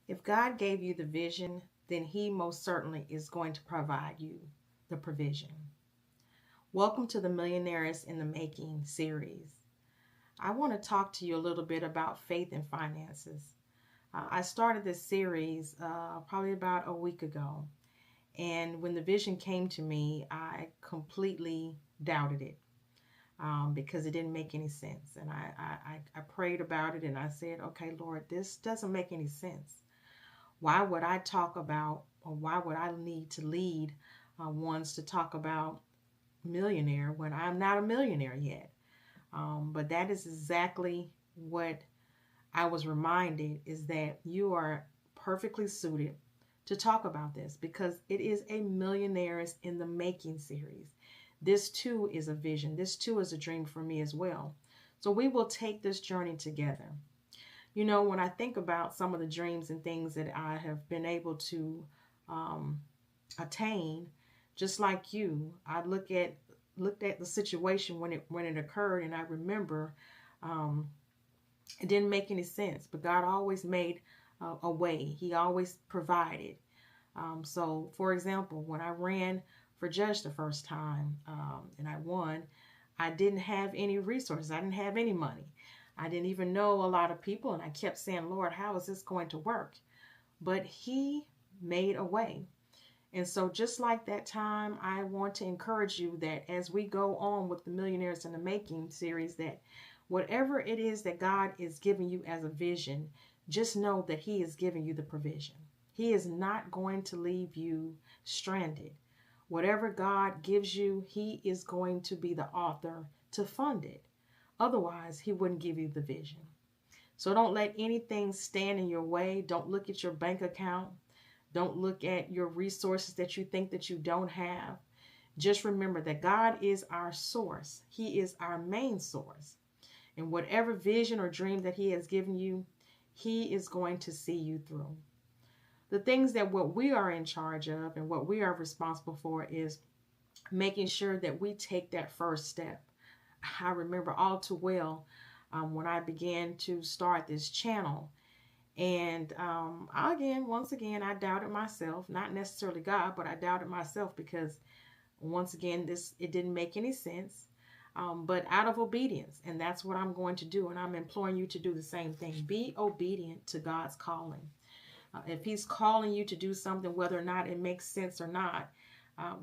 If God gave you the vision, then He most certainly is going to provide you the provision. Welcome to the Millionairess in the Making series. I want to talk to you a little bit about faith and finances. I started this series probably about a week ago, and when the vision came to me, I completely doubted it because it didn't make any sense. And I prayed about it and I said, okay, Lord, this doesn't make any sense. Why would I talk about, or why would I need to lead ones to talk about millionaire when I'm not a millionaire yet? But that is exactly what I was reminded, is that you are perfectly suited to talk about this because it is a Millionaires in the Making series. This too is a vision. This too is a dream for me as well. So we will take this journey together. You know, when I think about some of the dreams and things that I have been able to um, attain, just like you, I looked at the situation when it occurred, and I remember um, it didn't make any sense, but God always made a way. He always provided. So, for example, when I ran for judge the first time and I won, I didn't have any resources. I didn't have any money. I didn't even know a lot of people, and I kept saying, Lord, how is this going to work? But He made a way. And so, just like that time, I want to encourage you that as we go on with the Millionaires in the Making series, that whatever it is that God is giving you as a vision, just know that He is giving you the provision. He is not going to leave you stranded. Whatever God gives you, He is going to be the author to fund it. Otherwise, He wouldn't give you the vision. So don't let anything stand in your way. Don't look at your bank account. Don't look at your resources that you think that you don't have. Just remember that God is our source. He is our main source. And whatever vision or dream that He has given you, He is going to see you through. The things that what we are in charge of and what we are responsible for is making sure that we take that first step. I remember all too well when I began to start this channel. And once again, I doubted myself, not necessarily God, but I doubted myself because once again, it didn't make any sense. But out of obedience, and that's what I'm going to do. And I'm imploring you to do the same thing. Be obedient to God's calling. If He's calling you to do something, whether or not it makes sense or not,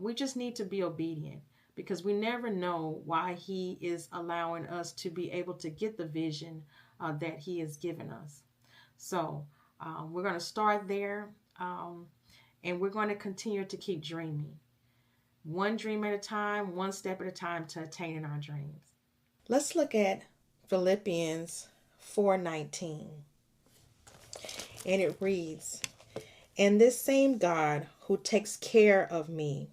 we just need to be obedient because we never know why He is allowing us to be able to get the vision that He has given us. So we're going to start there and we're going to continue to keep dreaming. One dream at a time, one step at a time to attaining our dreams. Let's look at Philippians 4:19. And it reads, "And this same God who takes care of me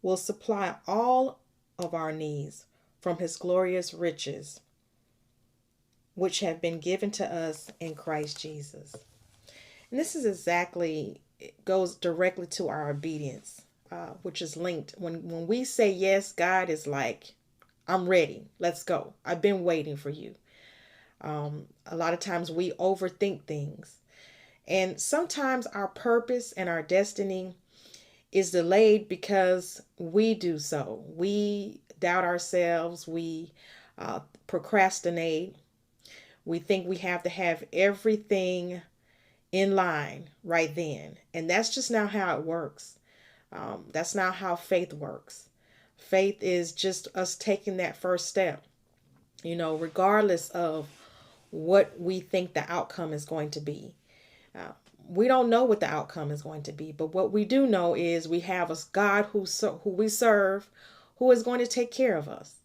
will supply all of our needs from His glorious riches, which have been given to us in Christ Jesus." And this is exactly, it goes directly to our obedience, which is linked. When we say yes, God is like, I'm ready. Let's go. I've been waiting for you. A lot of times we overthink things. And sometimes our purpose and our destiny is delayed because we do so. We doubt ourselves. We procrastinate. We think we have to have everything in line right then. And that's just not how it works. That's not how faith works. Faith is just us taking that first step, regardless of what we think the outcome is going to be. We don't know what the outcome is going to be, but what we do know is we have a God who we serve, who is going to take care of us.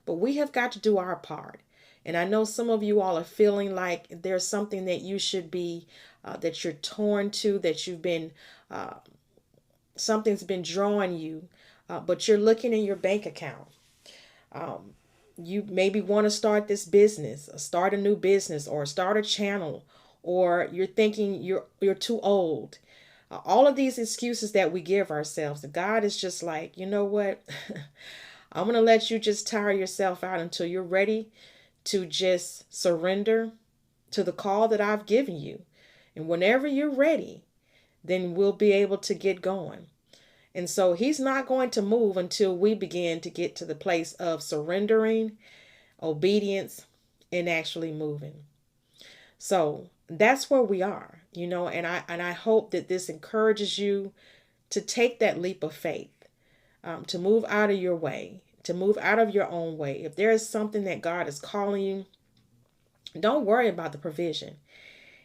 But we have got to do our part. And I know some of you all are feeling like there's something that you should be, that you're torn to, that you've been, something's been drawing you, but you're looking in your bank account. You maybe want to start this business, start a new business, or start a channel, or you're thinking you're too old. All of these excuses that we give ourselves, God is just like, you know what? I'm going to let you just tire yourself out until you're ready to just surrender to the call that I've given you. And whenever you're ready, then we'll be able to get going. And so he's not going to move until we begin to get to the place of surrendering, obedience, and actually moving. So that's where we are, and I hope that this encourages you to take that leap of faith, to move out of your way, to move out of your own way. If there is something that God is calling you, don't worry about the provision.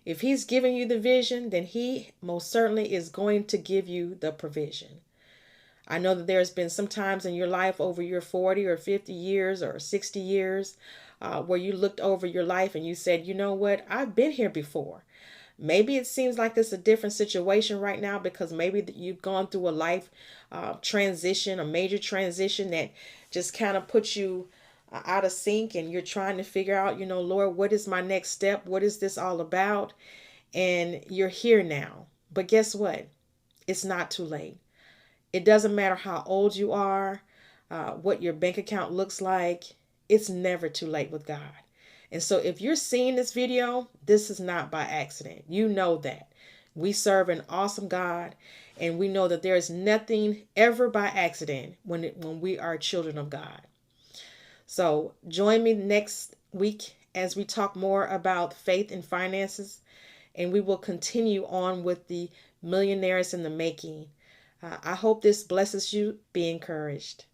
If he's giving you the vision, then he most certainly is going to give you the provision. I know that there's been some times in your life over your 40 or 50 years or 60 years where you looked over your life and you said, you know what, I've been here before. Maybe it seems like it's a different situation right now because maybe you've gone through a life transition, a major transition that just kind of puts you out of sync, and you're trying to figure out, Lord, what is my next step? What is this all about? And you're here now. But guess what? It's not too late. It doesn't matter how old you are, what your bank account looks like. It's never too late with God. And so if you're seeing this video, this is not by accident. You know that. We serve an awesome God, and we know that there is nothing ever by accident when we are children of God. So join me next week as we talk more about faith and finances, and we will continue on with the Millionaires in the Making. I hope this blesses you. Be encouraged.